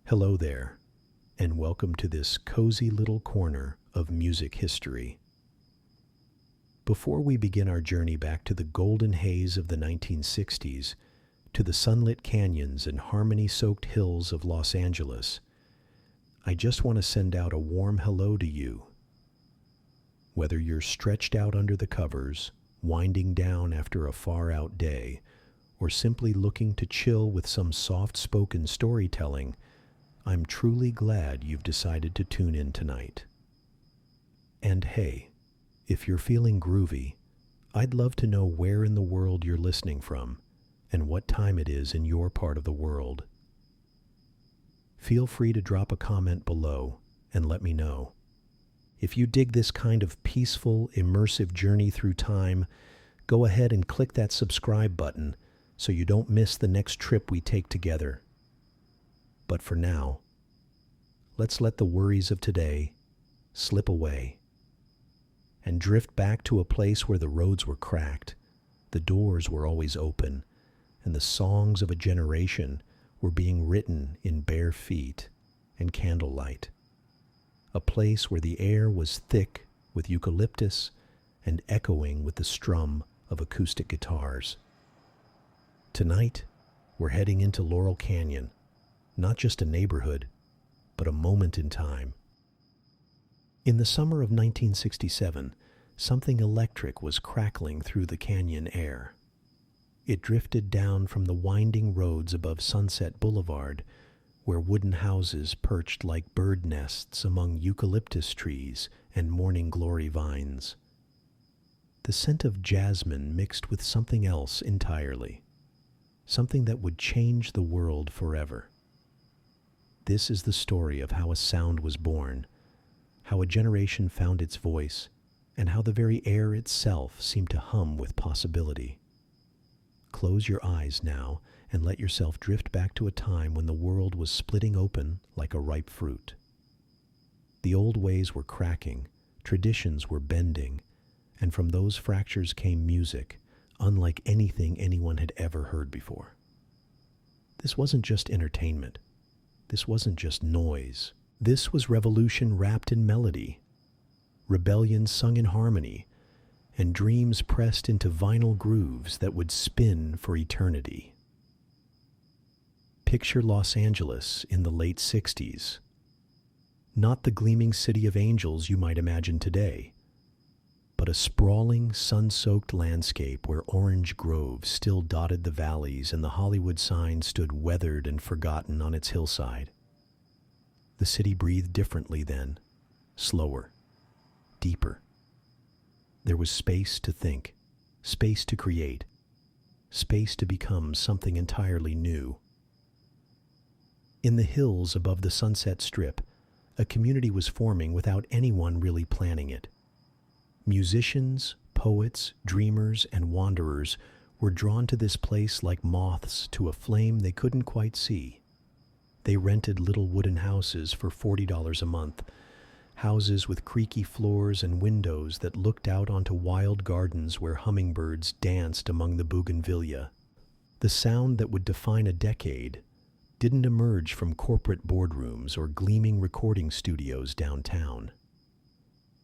Hello there, and welcome to this cozy little corner of music history. Before we begin our journey back to the golden haze of the 1960s, to the sunlit canyons and harmony-soaked hills of Los Angeles, I just want to send out a warm hello to you. Whether you're stretched out under the covers, winding down after a far-out day, or simply looking to chill with some soft-spoken storytelling, I'm truly glad you've decided to tune in tonight. And hey, if you're feeling groovy, I'd love to know where in the world you're listening from and what time it is in your part of the world. Feel free to drop a comment below and let me know. If you dig this kind of peaceful, immersive journey through time, go ahead and click that subscribe button so you don't miss the next trip we take together. But for now, let's let the worries of today slip away and drift back to a place where the roads were cracked, the doors were always open, and the songs of a generation were being written in bare feet and candlelight. A place where the air was thick with eucalyptus and echoing with the strum of acoustic guitars. Tonight, we're heading into Laurel Canyon, not just a neighborhood, but a moment in time. In the summer of 1967, something electric was crackling through the canyon air. It drifted down from the winding roads above Sunset Boulevard, where wooden houses perched like bird nests among eucalyptus trees and morning glory vines. The scent of jasmine mixed with something else entirely, something that would change the world forever. This is the story of how a sound was born, how a generation found its voice, and how the very air itself seemed to hum with possibility. Close your eyes now and let yourself drift back to a time when the world was splitting open like a ripe fruit. The old ways were cracking, traditions were bending, and from those fractures came music, unlike anything anyone had ever heard before. This wasn't just entertainment. This wasn't just noise. This was revolution wrapped in melody, rebellion sung in harmony, and dreams pressed into vinyl grooves that would spin for eternity. Picture Los Angeles in the late 60s. Not the gleaming city of angels you might imagine today, but a sprawling, sun-soaked landscape where orange groves still dotted the valleys and the Hollywood sign stood weathered and forgotten on its hillside. The city breathed differently then, slower, deeper. There was space to think, space to create, space to become something entirely new. In the hills above the Sunset Strip, a community was forming without anyone really planning it. Musicians, poets, dreamers, and wanderers were drawn to this place like moths to a flame they couldn't quite see. They rented little wooden houses for $40 a month, houses with creaky floors and windows that looked out onto wild gardens where hummingbirds danced among the bougainvillea. The sound that would define a decade didn't emerge from corporate boardrooms or gleaming recording studios downtown.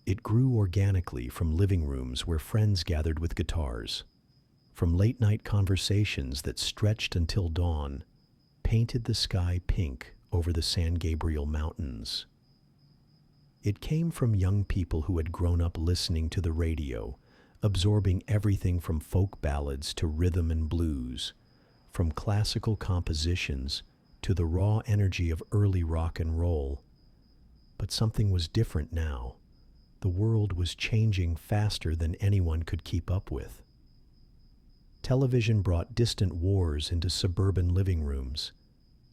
It grew organically from living rooms where friends gathered with guitars, from late-night conversations that stretched until dawn, painted the sky pink over the San Gabriel Mountains. It came from young people who had grown up listening to the radio, absorbing everything from folk ballads to rhythm and blues, from classical compositions to the raw energy of early rock and roll. But something was different now. The world was changing faster than anyone could keep up with. Television brought distant wars into suburban living rooms.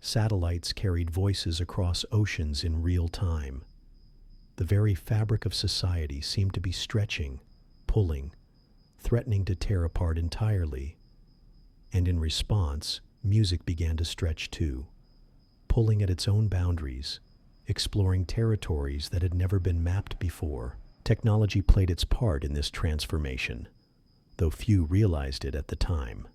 Satellites carried voices across oceans in real time. The very fabric of society seemed to be stretching, pulling, threatening to tear apart entirely. And in response, music began to stretch too, pulling at its own boundaries, exploring territories that had never been mapped before. Technology played its part in this transformation, though few realized it at the time.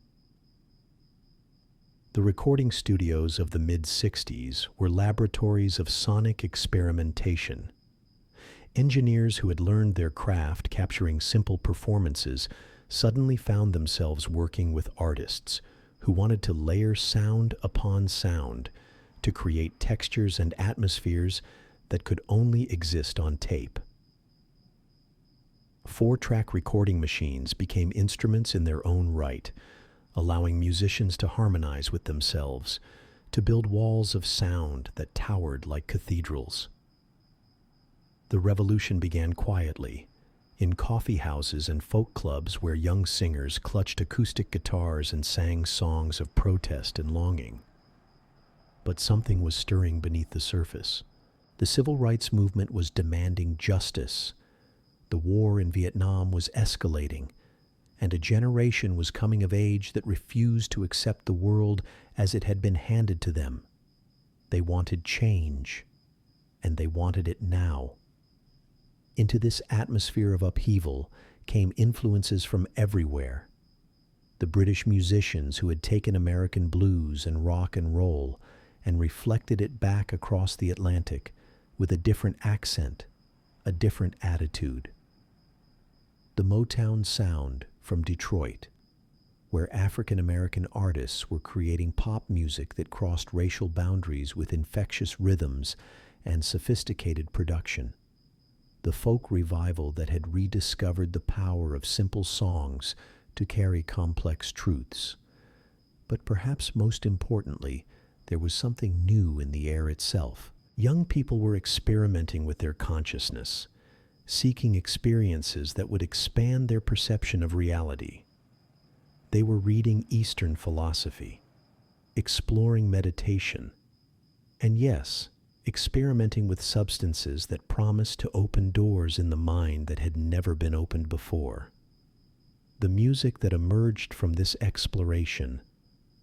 The recording studios of the mid-60s were laboratories of sonic experimentation. Engineers who had learned their craft capturing simple performances suddenly found themselves working with artists who wanted to layer sound upon sound to create textures and atmospheres that could only exist on tape. 4-track recording machines became instruments in their own right, allowing musicians to harmonize with themselves, to build walls of sound that towered like cathedrals. The revolution began quietly, in coffee houses and folk clubs where young singers clutched acoustic guitars and sang songs of protest and longing. But something was stirring beneath the surface. The civil rights movement was demanding justice. The war in Vietnam was escalating, and a generation was coming of age that refused to accept the world as it had been handed to them. They wanted change, and they wanted it now. Into this atmosphere of upheaval came influences from everywhere. The British musicians who had taken American blues and rock and roll and reflected it back across the Atlantic with a different accent, a different attitude. The Motown sound from Detroit, where African American artists were creating pop music that crossed racial boundaries with infectious rhythms and sophisticated production. The folk revival that had rediscovered the power of simple songs to carry complex truths. But perhaps most importantly, there was something new in the air itself. Young people were experimenting with their consciousness, seeking experiences that would expand their perception of reality. They were reading Eastern philosophy, exploring meditation, and yes, experimenting with substances that promised to open doors in the mind that had never been opened before. The music that emerged from this exploration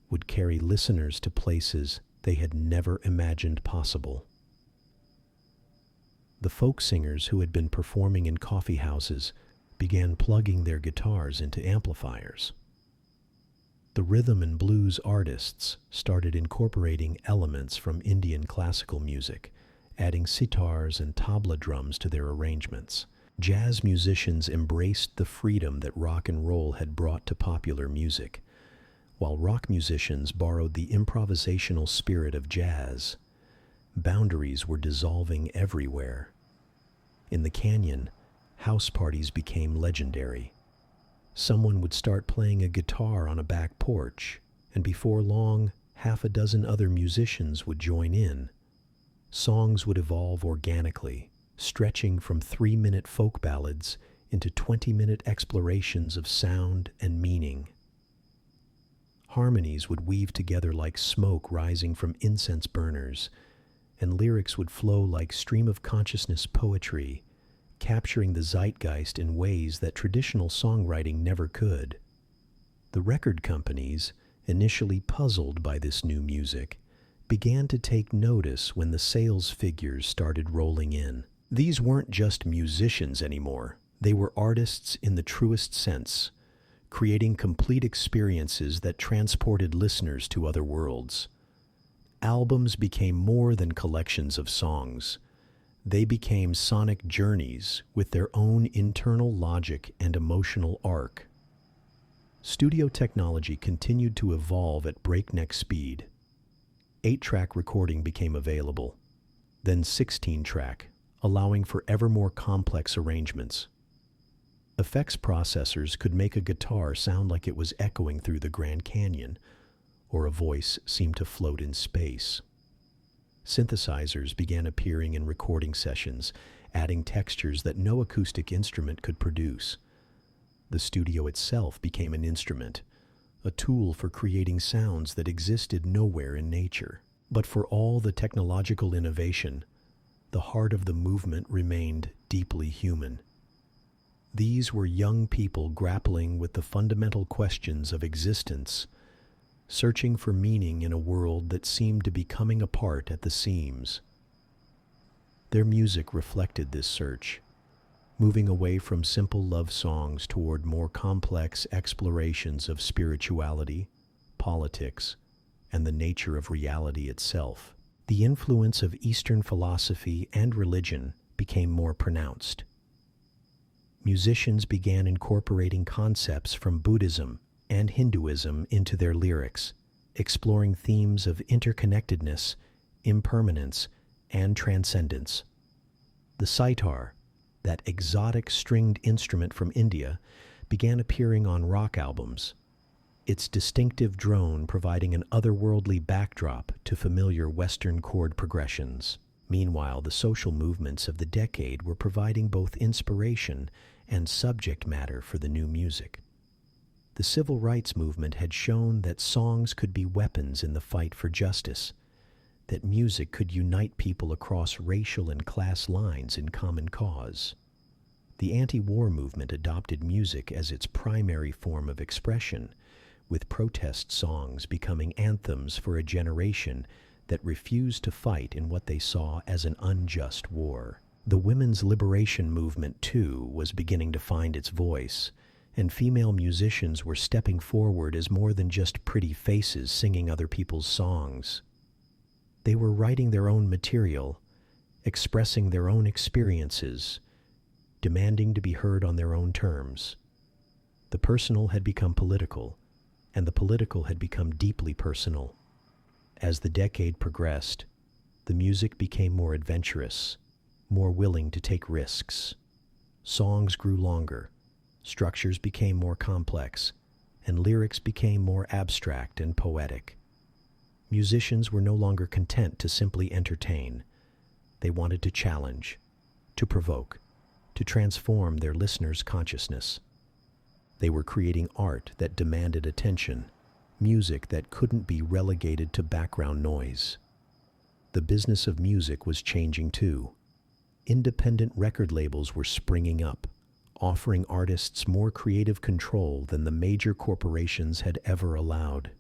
would carry listeners to places they had never imagined possible. The folk singers who had been performing in coffee houses began plugging their guitars into amplifiers. The rhythm and blues artists started incorporating elements from Indian classical music, adding sitars and tabla drums to their arrangements. Jazz musicians embraced the freedom that rock and roll had brought to popular music, while rock musicians borrowed the improvisational spirit of jazz. Boundaries were dissolving everywhere. In the canyon, house parties became legendary. Someone would start playing a guitar on a back porch, and before long, half a dozen other musicians would join in. Songs would evolve organically, stretching from 3-minute folk ballads into 20-minute explorations of sound and meaning. Harmonies would weave together like smoke rising from incense burners, and lyrics would flow like stream-of-consciousness poetry, capturing the zeitgeist in ways that traditional songwriting never could. The record companies, initially puzzled by this new music, began to take notice when the sales figures started rolling in. These weren't just musicians anymore. They were artists in the truest sense, creating complete experiences that transported listeners to other worlds. Albums became more than collections of songs. They became sonic journeys with their own internal logic and emotional arc. Studio technology continued to evolve at breakneck speed. 8-track recording became available, then 16-track, allowing for ever more complex arrangements. Effects processors could make a guitar sound like it was echoing through the Grand Canyon, or a voice seemed to float in space. Synthesizers began appearing in recording sessions, adding textures that no acoustic instrument could produce. The studio itself became an instrument, a tool for creating sounds that existed nowhere in nature. But for all the technological innovation, the heart of the movement remained deeply human. These were young people grappling with the fundamental questions of existence, searching for meaning in a world that seemed to be coming apart at the seams. Their music reflected this search, moving away from simple love songs toward more complex explorations of spirituality, politics, and the nature of reality itself. The influence of Eastern philosophy and religion became more pronounced. Musicians began incorporating concepts from Buddhism and Hinduism into their lyrics, exploring themes of interconnectedness, impermanence, and transcendence. The sitar, that exotic stringed instrument from India, began appearing on rock albums, its distinctive drone providing an otherworldly backdrop to familiar Western chord progressions. Meanwhile, the social movements of the decade were providing both inspiration and subject matter for the new music. The civil rights movement had shown that songs could be weapons in the fight for justice, that music could unite people across racial and class lines in common cause. The anti-war movement adopted music as its primary form of expression, with protest songs becoming anthems for a generation that refused to fight in what they saw as an unjust war. The women's liberation movement, too, was beginning to find its voice, and female musicians were stepping forward as more than just pretty faces singing other people's songs. They were writing their own material, expressing their own experiences, demanding to be heard on their own terms. The personal had become political, and the political had become deeply personal. As the decade progressed, the music became more adventurous, more willing to take risks. Songs grew longer, structures became more complex, and lyrics became more abstract and poetic. Musicians were no longer content to simply entertain. They wanted to challenge, to provoke, to transform their listeners' consciousness. They were creating art that demanded attention, music that couldn't be relegated to background noise. The business of music was changing too. Independent record labels were springing up, offering artists more creative control than the major corporations had ever allowed.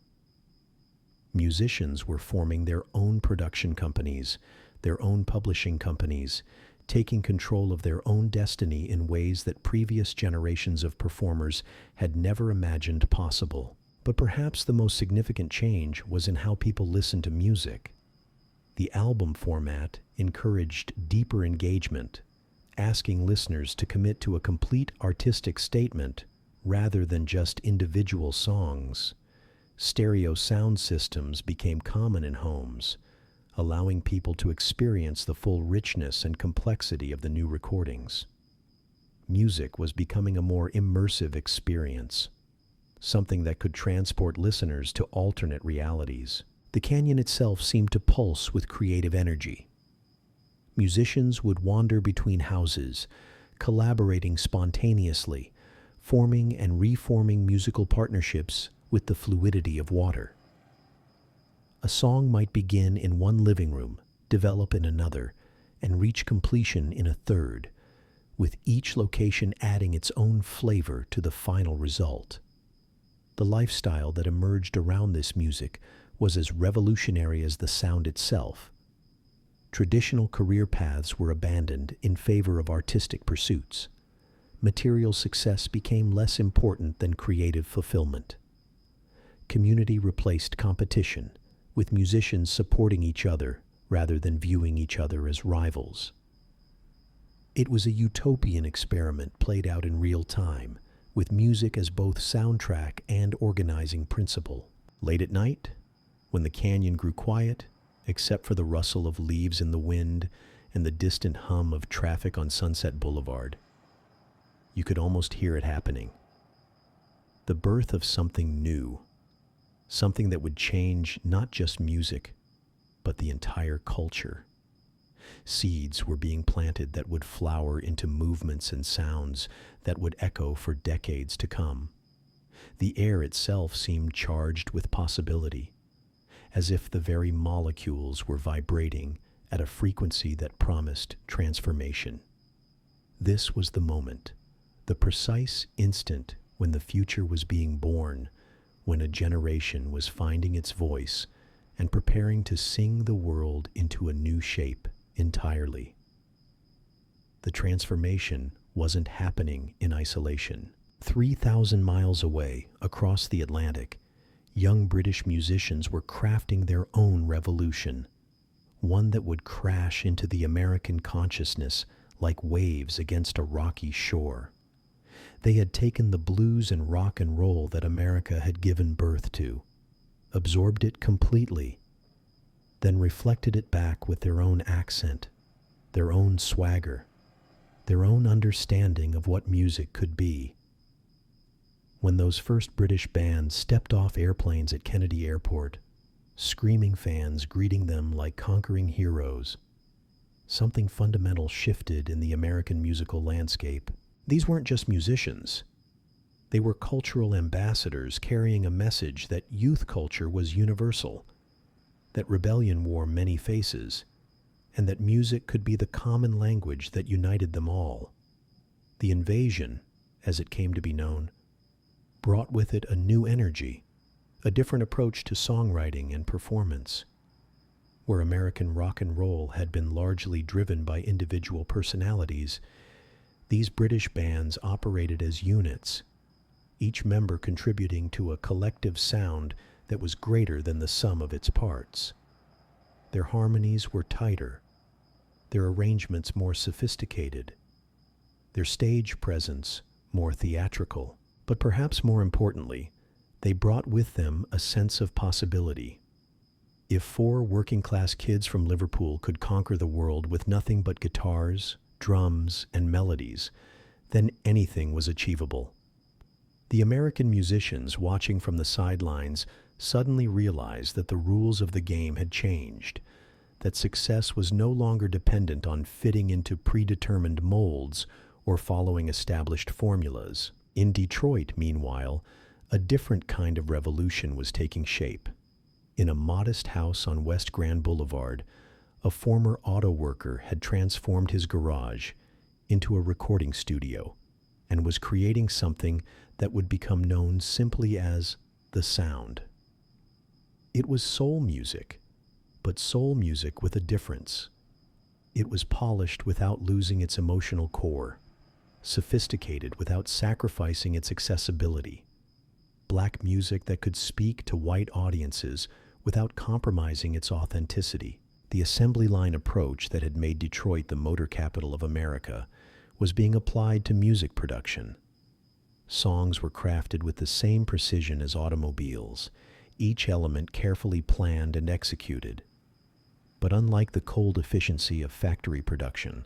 Musicians were forming their own production companies, their own publishing companies, taking control of their own destiny in ways that previous generations of performers had never imagined possible. But perhaps the most significant change was in how people listened to music. The album format encouraged deeper engagement, asking listeners to commit to a complete artistic statement rather than just individual songs. Stereo sound systems became common in homes, allowing people to experience the full richness and complexity of the new recordings. Music was becoming a more immersive experience, something that could transport listeners to alternate realities. The canyon itself seemed to pulse with creative energy. Musicians would wander between houses, collaborating spontaneously, forming and reforming musical partnerships with the fluidity of water. A song might begin in one living room, develop in another, and reach completion in a third, with each location adding its own flavor to the final result. The lifestyle that emerged around this music was as revolutionary as the sound itself. Traditional career paths were abandoned in favor of artistic pursuits. Material success became less important than creative fulfillment. Community replaced competition, with musicians supporting each other rather than viewing each other as rivals. It was a utopian experiment played out in real time, with music as both soundtrack and organizing principle. Late at night, when the canyon grew quiet, except for the rustle of leaves in the wind and the distant hum of traffic on Sunset Boulevard, you could almost hear it happening. The birth of something new, something that would change not just music, but the entire culture. Seeds were being planted that would flower into movements and sounds that would echo for decades to come. The air itself seemed charged with possibility, as if the very molecules were vibrating at a frequency that promised transformation. This was the moment, the precise instant when the future was being born, when a generation was finding its voice and preparing to sing the world into a new shape entirely. The transformation wasn't happening in isolation. 3,000 miles away, across the Atlantic, young British musicians were crafting their own revolution, one that would crash into the American consciousness like waves against a rocky shore. They had taken the blues and rock and roll that America had given birth to, absorbed it completely, then reflected it back with their own accent, their own swagger, their own understanding of what music could be. When those first British bands stepped off airplanes at Kennedy Airport, screaming fans greeting them like conquering heroes, something fundamental shifted in the American musical landscape. These weren't just musicians. They were cultural ambassadors carrying a message that youth culture was universal, that rebellion wore many faces, and that music could be the common language that united them all. The invasion, as it came to be known, brought with it a new energy, a different approach to songwriting and performance. Where American rock and roll had been largely driven by individual personalities, these British bands operated as units, each member contributing to a collective sound that was greater than the sum of its parts. Their harmonies were tighter, their arrangements more sophisticated, their stage presence more theatrical, but perhaps more importantly, they brought with them a sense of possibility. If 4 working-class kids from Liverpool could conquer the world with nothing but guitars, drums, and melodies, then anything was achievable. The American musicians watching from the sidelines suddenly realized that the rules of the game had changed, that success was no longer dependent on fitting into predetermined molds or following established formulas. In Detroit, meanwhile, a different kind of revolution was taking shape. In a modest house on West Grand Boulevard, a former auto worker had transformed his garage into a recording studio and was creating something that would become known simply as the sound. It was soul music, but soul music with a difference. It was polished without losing its emotional core, sophisticated without sacrificing its accessibility. Black music that could speak to white audiences without compromising its authenticity. The assembly line approach that had made Detroit the motor capital of America was being applied to music production. Songs were crafted with the same precision as automobiles, each element carefully planned and executed. But unlike the cold efficiency of factory production,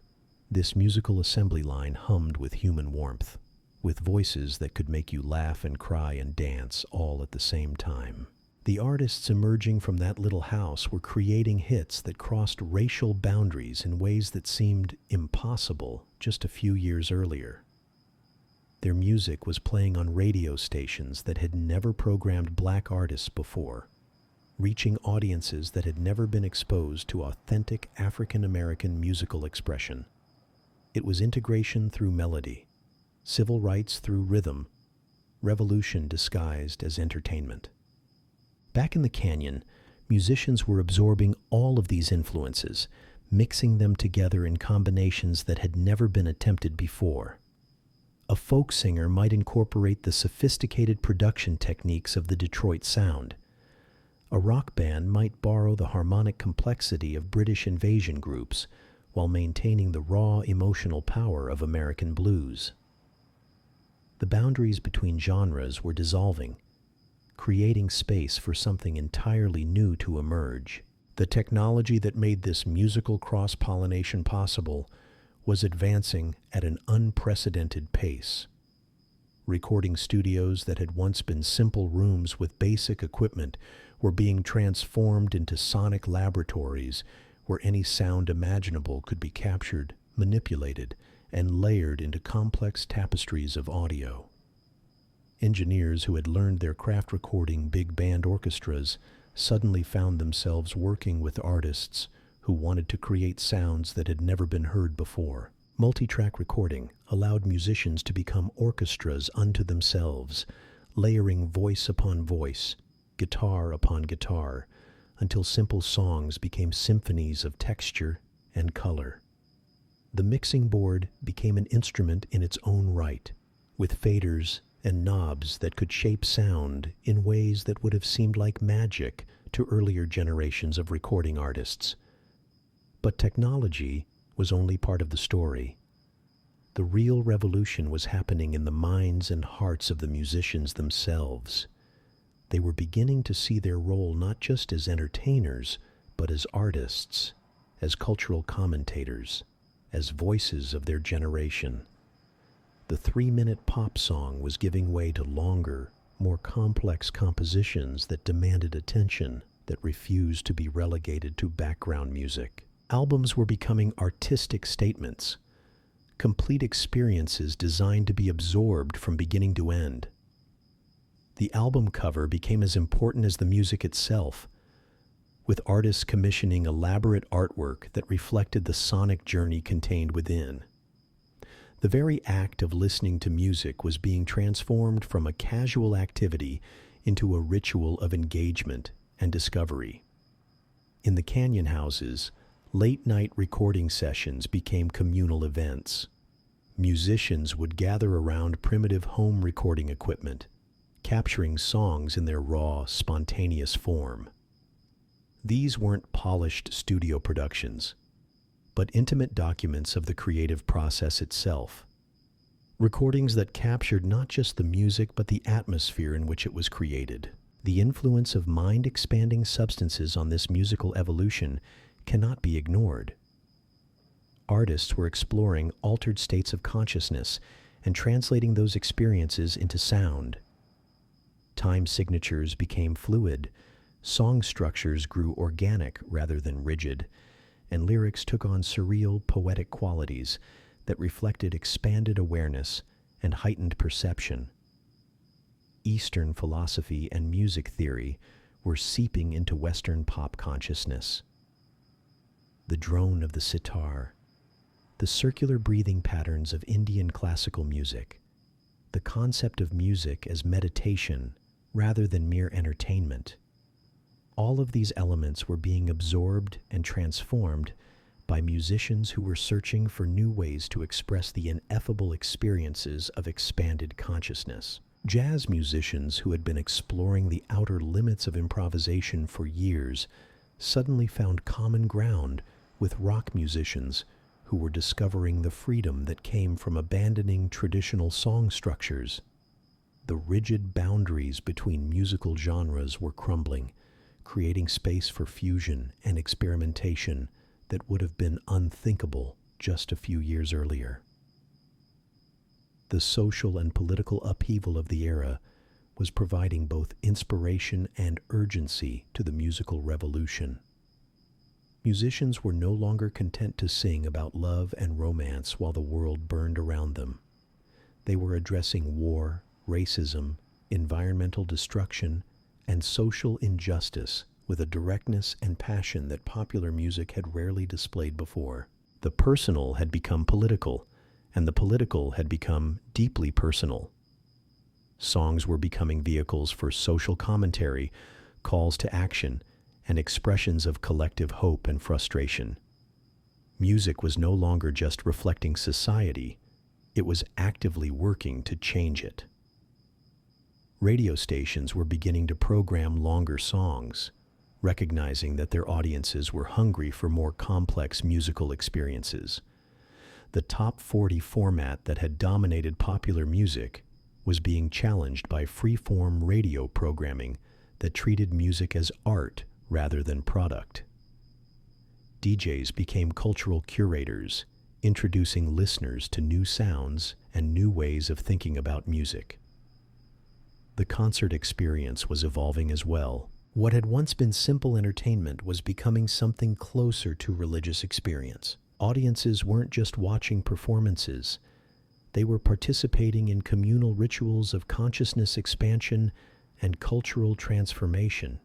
this musical assembly line hummed with human warmth, with voices that could make you laugh and cry and dance all at the same time. The artists emerging from that little house were creating hits that crossed racial boundaries in ways that seemed impossible just a few years earlier. Their music was playing on radio stations that had never programmed black artists before, reaching audiences that had never been exposed to authentic African-American musical expression. It was integration through melody, civil rights through rhythm, revolution disguised as entertainment. Back in the canyon, musicians were absorbing all of these influences, mixing them together in combinations that had never been attempted before. A folk singer might incorporate the sophisticated production techniques of the Detroit sound. A rock band might borrow the harmonic complexity of British invasion groups while maintaining the raw emotional power of American blues. The boundaries between genres were dissolving, creating space for something entirely new to emerge. The technology that made this musical cross-pollination possible was advancing at an unprecedented pace. Recording studios that had once been simple rooms with basic equipment were being transformed into sonic laboratories where any sound imaginable could be captured, manipulated, and layered into complex tapestries of audio. Engineers who had learned their craft recording big band orchestras suddenly found themselves working with artists who wanted to create sounds that had never been heard before. Multi-track recording allowed musicians to become orchestras unto themselves, layering voice upon voice, guitar upon guitar, until simple songs became symphonies of texture and color. The mixing board became an instrument in its own right, with faders and knobs that could shape sound in ways that would have seemed like magic to earlier generations of recording artists. But technology was only part of the story. The real revolution was happening in the minds and hearts of the musicians themselves. They were beginning to see their role not just as entertainers, but as artists, as cultural commentators, as voices of their generation. The 3-minute pop song was giving way to longer, more complex compositions that demanded attention, that refused to be relegated to background music. Albums were becoming artistic statements, complete experiences designed to be absorbed from beginning to end. The album cover became as important as the music itself, with artists commissioning elaborate artwork that reflected the sonic journey contained within. The very act of listening to music was being transformed from a casual activity into a ritual of engagement and discovery. In the canyon houses, late-night recording sessions became communal events. Musicians would gather around primitive home recording equipment, capturing songs in their raw, spontaneous form. These weren't polished studio productions, but intimate documents of the creative process itself. Recordings that captured not just the music but the atmosphere in which it was created. The influence of mind-expanding substances on this musical evolution cannot be ignored. Artists were exploring altered states of consciousness and translating those experiences into sound. Time signatures became fluid, song structures grew organic rather than rigid, and lyrics took on surreal, poetic qualities that reflected expanded awareness and heightened perception. Eastern philosophy and music theory were seeping into Western pop consciousness. The drone of the sitar, the circular breathing patterns of Indian classical music, the concept of music as meditation rather than mere entertainment. All of these elements were being absorbed and transformed by musicians who were searching for new ways to express the ineffable experiences of expanded consciousness. Jazz musicians who had been exploring the outer limits of improvisation for years suddenly found common ground with rock musicians who were discovering the freedom that came from abandoning traditional song structures. The rigid boundaries between musical genres were crumbling, creating space for fusion and experimentation that would have been unthinkable just a few years earlier. The social and political upheaval of the era was providing both inspiration and urgency to the musical revolution. Musicians were no longer content to sing about love and romance while the world burned around them. They were addressing war, racism, environmental destruction, and social injustice with a directness and passion that popular music had rarely displayed before. The personal had become political, and the political had become deeply personal. Songs were becoming vehicles for social commentary, calls to action, and expressions of collective hope and frustration. Music was no longer just reflecting society, it was actively working to change it. Radio stations were beginning to program longer songs, recognizing that their audiences were hungry for more complex musical experiences. The top 40 format that had dominated popular music was being challenged by free-form radio programming that treated music as art rather than product. DJs became cultural curators, introducing listeners to new sounds and new ways of thinking about music. The concert experience was evolving as well. What had once been simple entertainment was becoming something closer to religious experience. Audiences weren't just watching performances. They were participating in communal rituals of consciousness expansion and cultural transformation.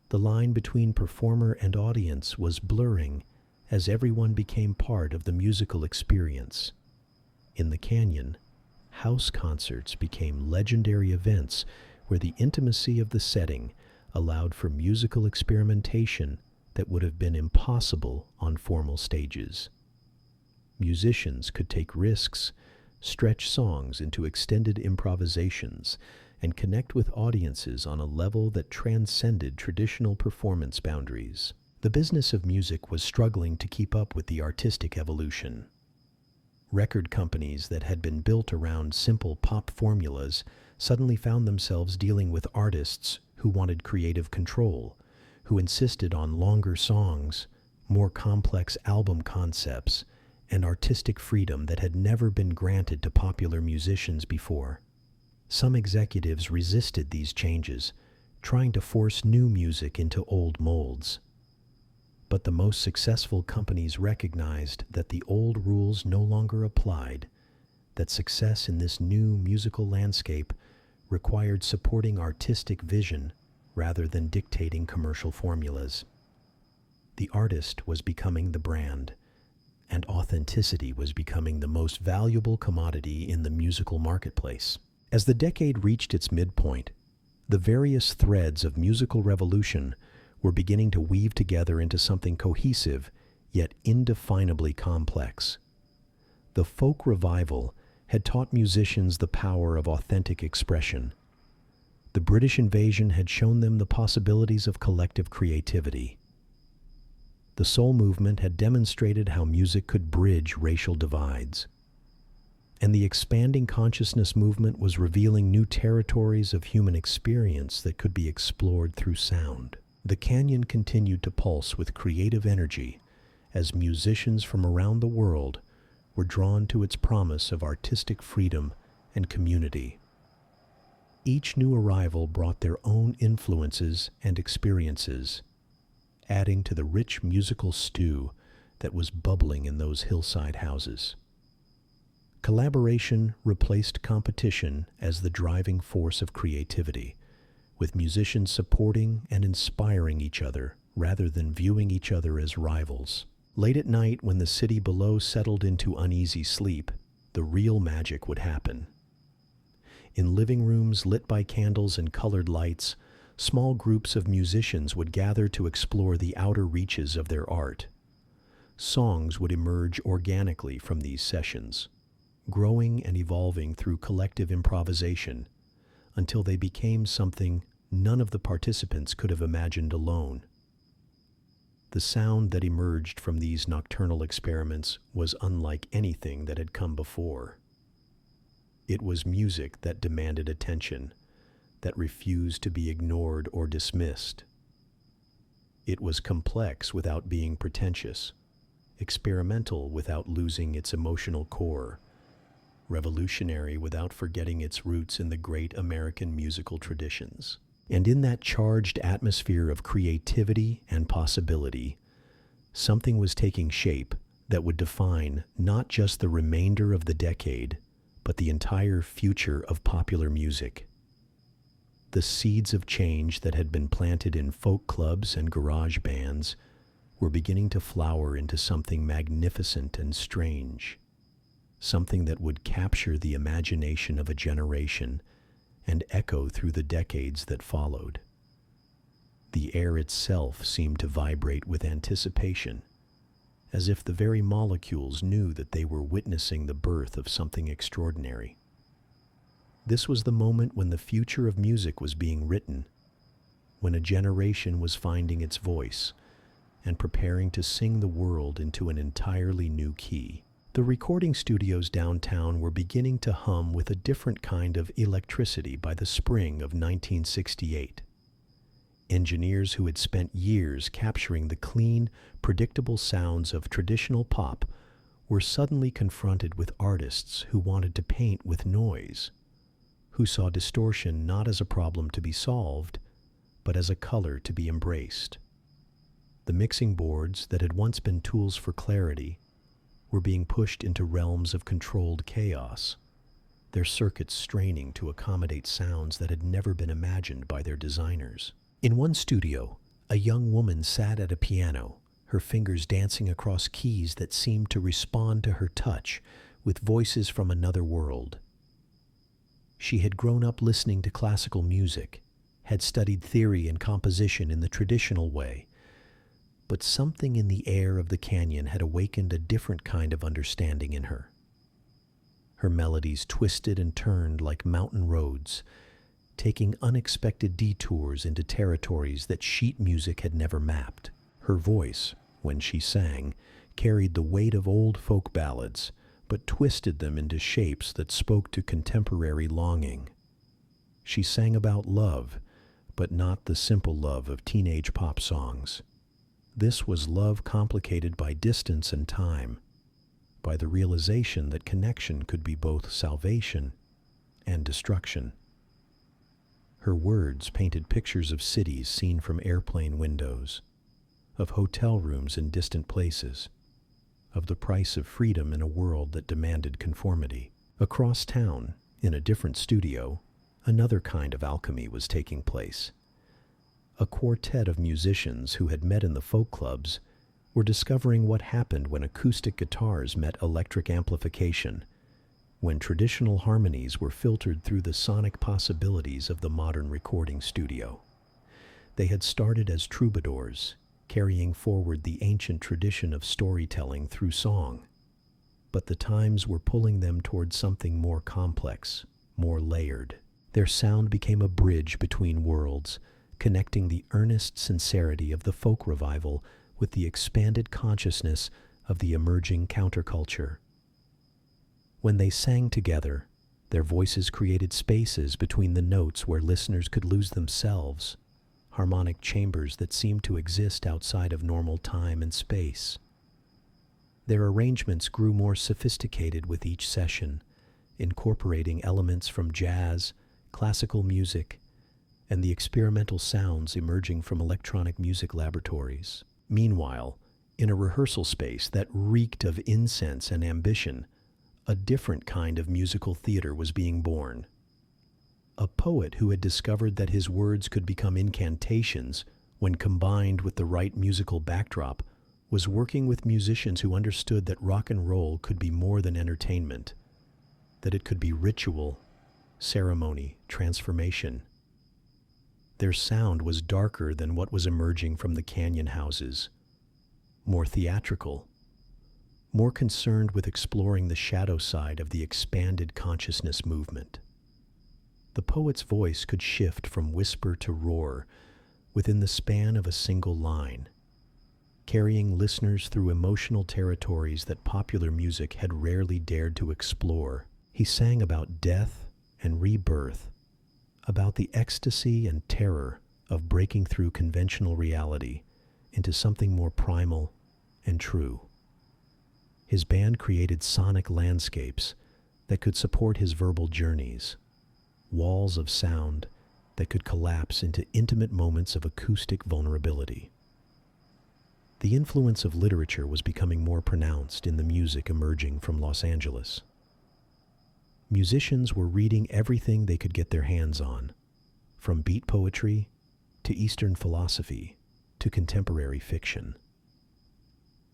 The line between performer and audience was blurring as everyone became part of the musical experience. In the canyon, house concerts became legendary events where the intimacy of the setting allowed for musical experimentation that would have been impossible on formal stages. Musicians could take risks, stretch songs into extended improvisations, and connect with audiences on a level that transcended traditional performance boundaries. The business of music was struggling to keep up with the artistic evolution. Record companies that had been built around simple pop formulas suddenly found themselves dealing with artists who wanted creative control, who insisted on longer songs, more complex album concepts, and artistic freedom that had never been granted to popular musicians before. Some executives resisted these changes, trying to force new music into old molds. But the most successful companies recognized that the old rules no longer applied, that success in this new musical landscape required supporting artistic vision rather than dictating commercial formulas. The artist was becoming the brand, and authenticity was becoming the most valuable commodity in the musical marketplace. As the decade reached its midpoint, the various threads of musical revolution were beginning to weave together into something cohesive, yet indefinably complex. The folk revival had taught musicians the power of authentic expression. The British invasion had shown them the possibilities of collective creativity. The soul movement had demonstrated how music could bridge racial divides. And the expanding consciousness movement was revealing new territories of human experience that could be explored through sound. The canyon continued to pulse with creative energy as musicians from around the world were drawn to its promise of artistic freedom and community. Each new arrival brought their own influences and experiences, adding to the rich musical stew that was bubbling in those hillside houses. Collaboration replaced competition as the driving force of creativity, with musicians supporting and inspiring each other rather than viewing each other as rivals. Late at night, when the city below settled into uneasy sleep, the real magic would happen. In living rooms lit by candles and colored lights, small groups of musicians would gather to explore the outer reaches of their art. Songs would emerge organically from these sessions, growing and evolving through collective improvisation until they became something none of the participants could have imagined alone. The sound that emerged from these nocturnal experiments was unlike anything that had come before. It was music that demanded attention, that refused to be ignored or dismissed. It was complex without being pretentious, experimental without losing its emotional core, revolutionary without forgetting its roots in the great American musical traditions. And in that charged atmosphere of creativity and possibility, something was taking shape that would define not just the remainder of the decade, but the entire future of popular music. The seeds of change that had been planted in folk clubs and garage bands were beginning to flower into something magnificent and strange, something that would capture the imagination of a generation and echo through the decades that followed. The air itself seemed to vibrate with anticipation, as if the very molecules knew that they were witnessing the birth of something extraordinary. This was the moment when the future of music was being written, when a generation was finding its voice and preparing to sing the world into an entirely new key. The recording studios downtown were beginning to hum with a different kind of electricity by the spring of 1968. Engineers who had spent years capturing the clean, predictable sounds of traditional pop were suddenly confronted with artists who wanted to paint with noise, who saw distortion not as a problem to be solved, but as a color to be embraced. The mixing boards that had once been tools for clarity were being pushed into realms of controlled chaos, their circuits straining to accommodate sounds that had never been imagined by their designers. In one studio, a young woman sat at a piano, her fingers dancing across keys that seemed to respond to her touch with voices from another world. She had grown up listening to classical music, had studied theory and composition in the traditional way, but something in the air of the canyon had awakened a different kind of understanding in her. Her melodies twisted and turned like mountain roads, taking unexpected detours into territories that sheet music had never mapped. Her voice, when she sang, carried the weight of old folk ballads, but twisted them into shapes that spoke to contemporary longing. She sang about love, but not the simple love of teenage pop songs. This was love complicated by distance and time, by the realization that connection could be both salvation and destruction. Her words painted pictures of cities seen from airplane windows, of hotel rooms in distant places, of the price of freedom in a world that demanded conformity. Across town, in a different studio, another kind of alchemy was taking place. A quartet of musicians who had met in the folk clubs were discovering what happened when acoustic guitars met electric amplification, when traditional harmonies were filtered through the sonic possibilities of the modern recording studio. They had started as troubadours, carrying forward the ancient tradition of storytelling through song. But the times were pulling them towards something more complex, more layered. Their sound became a bridge between worlds, connecting the earnest sincerity of the folk revival with the expanded consciousness of the emerging counterculture. When they sang together, their voices created spaces between the notes where listeners could lose themselves, harmonic chambers that seemed to exist outside of normal time and space. Their arrangements grew more sophisticated with each session, incorporating elements from jazz, classical music, and the experimental sounds emerging from electronic music laboratories. Meanwhile, in a rehearsal space that reeked of incense and ambition, a different kind of musical theater was being born. A poet who had discovered that his words could become incantations when combined with the right musical backdrop was working with musicians who understood that rock and roll could be more than entertainment, that it could be ritual, ceremony, transformation. Their sound was darker than what was emerging from the canyon houses, more theatrical, more concerned with exploring the shadow side of the expanded consciousness movement. The poet's voice could shift from whisper to roar within the span of a single line, carrying listeners through emotional territories that popular music had rarely dared to explore. He sang about death and rebirth, about the ecstasy and terror of breaking through conventional reality into something more primal and true. His band created sonic landscapes that could support his verbal journeys, walls of sound that could collapse into intimate moments of acoustic vulnerability. The influence of literature was becoming more pronounced in the music emerging from Los Angeles. Musicians were reading everything they could get their hands on, from beat poetry to Eastern philosophy to contemporary fiction.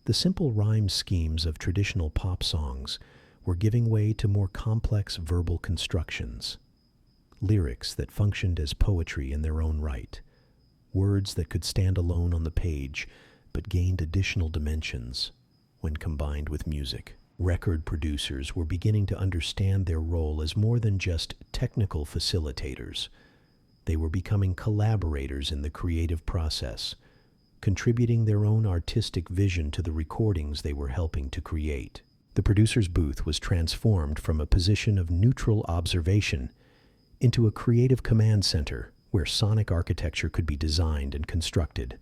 The simple rhyme schemes of traditional pop songs were giving way to more complex verbal constructions, lyrics that functioned as poetry in their own right, words that could stand alone on the page but gained additional dimensions when combined with music. Record producers were beginning to understand their role as more than just technical facilitators. They were becoming collaborators in the creative process, contributing their own artistic vision to the recordings they were helping to create. The producer's booth was transformed from a position of neutral observation into a creative command center where sonic architecture could be designed and constructed.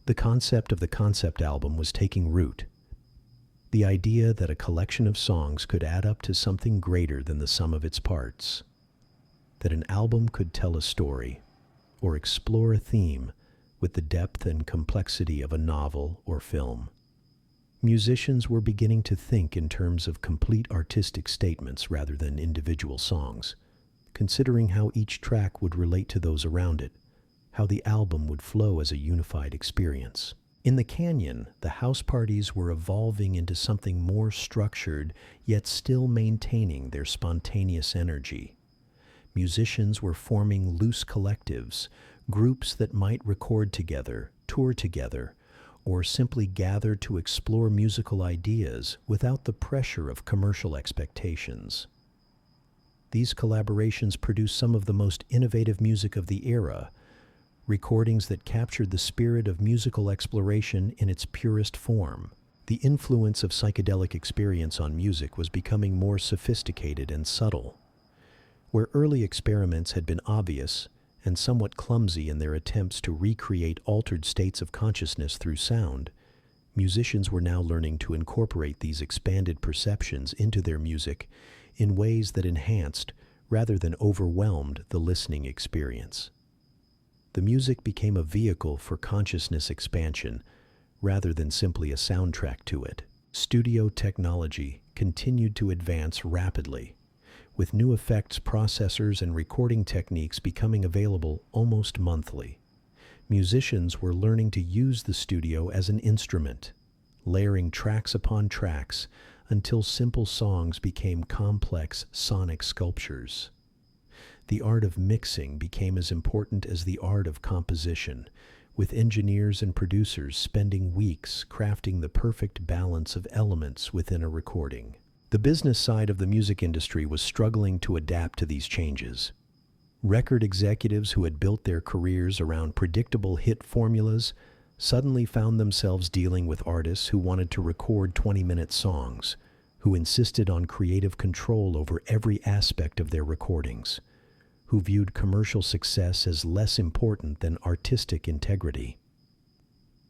The concept of the concept album was taking root. The idea that a collection of songs could add up to something greater than the sum of its parts, that an album could tell a story or explore a theme with the depth and complexity of a novel or film. Musicians were beginning to think in terms of complete artistic statements rather than individual songs, considering how each track would relate to those around it, how the album would flow as a unified experience. In the canyon, the house parties were evolving into something more structured, yet still maintaining their spontaneous energy. Musicians were forming loose collectives, groups that might record together, tour together, or simply gathered to explore musical ideas without the pressure of commercial expectations. These collaborations produced some of the most innovative music of the era, recordings that captured the spirit of musical exploration in its purest form. The influence of psychedelic experience on music was becoming more sophisticated and subtle. Where early experiments had been obvious and somewhat clumsy in their attempts to recreate altered states of consciousness through sound, musicians were now learning to incorporate these expanded perceptions into their music in ways that enhanced rather than overwhelmed the listening experience. The music became a vehicle for consciousness expansion rather than simply a soundtrack to it. Studio technology continued to advance rapidly, with new effects processors and recording techniques becoming available almost monthly. Musicians were learning to use the studio as an instrument, layering tracks upon tracks until simple songs became complex sonic sculptures. The art of mixing became as important as the art of composition, with engineers and producers spending weeks crafting the perfect balance of elements within a recording. The business side of the music industry was struggling to adapt to these changes. Record executives who had built their careers around predictable hit formulas suddenly found themselves dealing with artists who wanted to record 20-minute songs, who insisted on creative control over every aspect of their recordings, who viewed commercial success as less important than artistic integrity.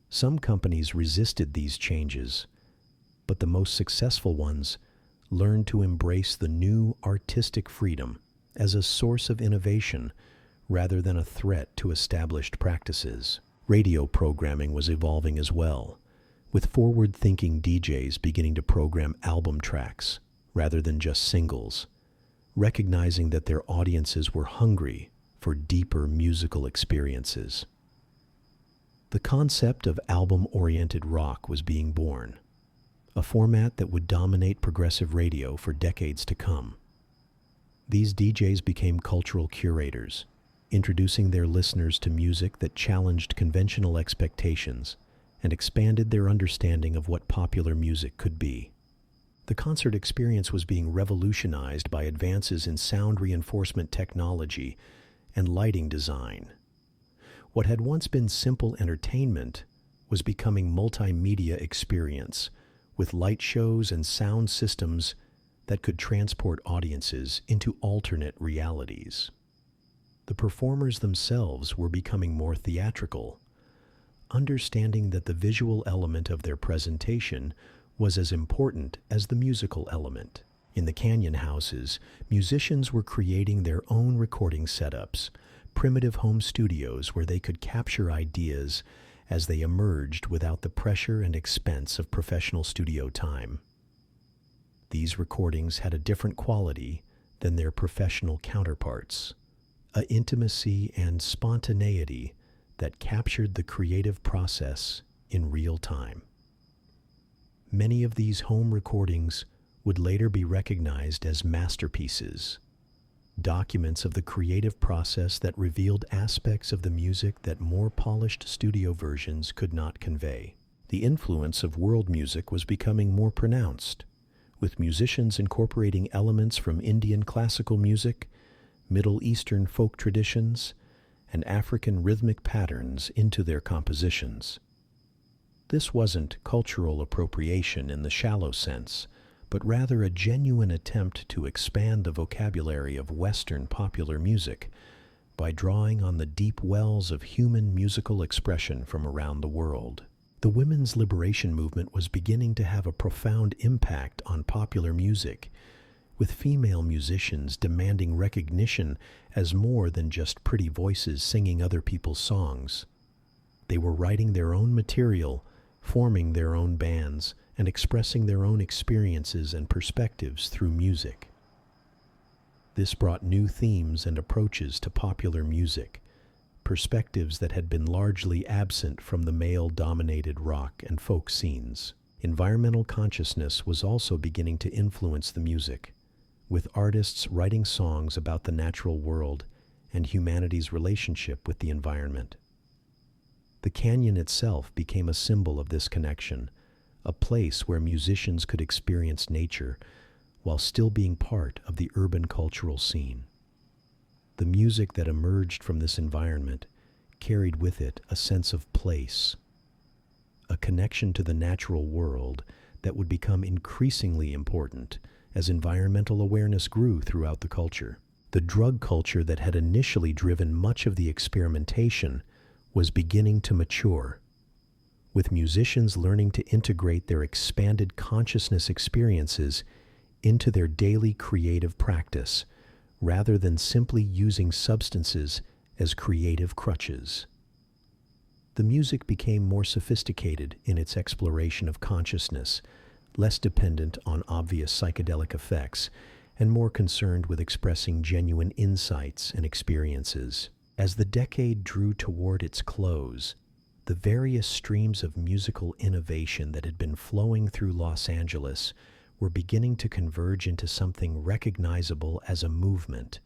Some companies resisted these changes, but the most successful ones learned to embrace the new artistic freedom as a source of innovation rather than a threat to established practices. Radio programming was evolving as well, with forward-thinking DJs beginning to program album tracks rather than just singles, recognizing that their audiences were hungry for deeper musical experiences. The concept of album-oriented rock was being born, a format that would dominate progressive radio for decades to come. These DJs became cultural curators, introducing their listeners to music that challenged conventional expectations and expanded their understanding of what popular music could be. The concert experience was being revolutionized by advances in sound reinforcement technology and lighting design. What had once been simple entertainment was becoming multimedia experience, with light shows and sound systems that could transport audiences into alternate realities. The performers themselves were becoming more theatrical, understanding that the visual element of their presentation was as important as the musical element. In the Canyon houses, musicians were creating their own recording setups, primitive home studios where they could capture ideas as they emerged without the pressure and expense of professional studio time. These recordings had a different quality than their professional counterparts, an intimacy and spontaneity that captured the creative process in real time. Many of these home recordings would later be recognized as masterpieces, documents of the creative process that revealed aspects of the music that more polished studio versions could not convey. The influence of world music was becoming more pronounced, with musicians incorporating elements from Indian classical music, Middle Eastern folk traditions, and African rhythmic patterns into their compositions. This wasn't cultural appropriation in the shallow sense, but rather a genuine attempt to expand the vocabulary of Western popular music by drawing on the deep wells of human musical expression from around the world. The women's liberation movement was beginning to have a profound impact on popular music, with female musicians demanding recognition as more than just pretty voices singing other people's songs. They were writing their own material, forming their own bands, and expressing their own experiences and perspectives through music. This brought new themes and approaches to popular music, perspectives that had been largely absent from the male-dominated rock and folk scenes. Environmental consciousness was also beginning to influence the music, with artists writing songs about the natural world and humanity's relationship with the environment. The canyon itself became a symbol of this connection, a place where musicians could experience nature while still being part of the urban cultural scene. The music that emerged from this environment carried with it a sense of place, a connection to the natural world that would become increasingly important as environmental awareness grew throughout the culture. The drug culture that had initially driven much of the experimentation was beginning to mature, with musicians learning to integrate their expanded consciousness experiences into their daily creative practice, rather than simply using substances as creative crutches. The music became more sophisticated in its exploration of consciousness, less dependent on obvious psychedelic effects, and more concerned with expressing genuine insights and experiences. As the decade drew toward its close, the various streams of musical innovation that had been flowing through Los Angeles were beginning to converge into something recognizable as a movement,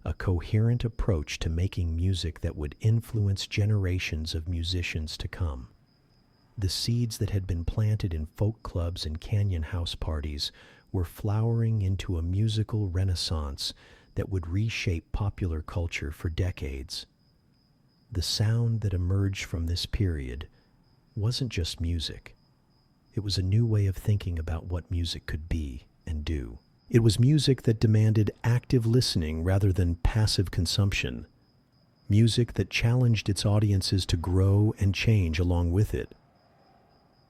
a coherent approach to making music that would influence generations of musicians to come. The seeds that had been planted in folk clubs and canyon house parties were flowering into a musical renaissance that would reshape popular culture for decades. The sound that emerged from this period wasn't just music. It was a new way of thinking about what music could be and do. It was music that demanded active listening rather than passive consumption. Music that challenged its audiences to grow and change along with it.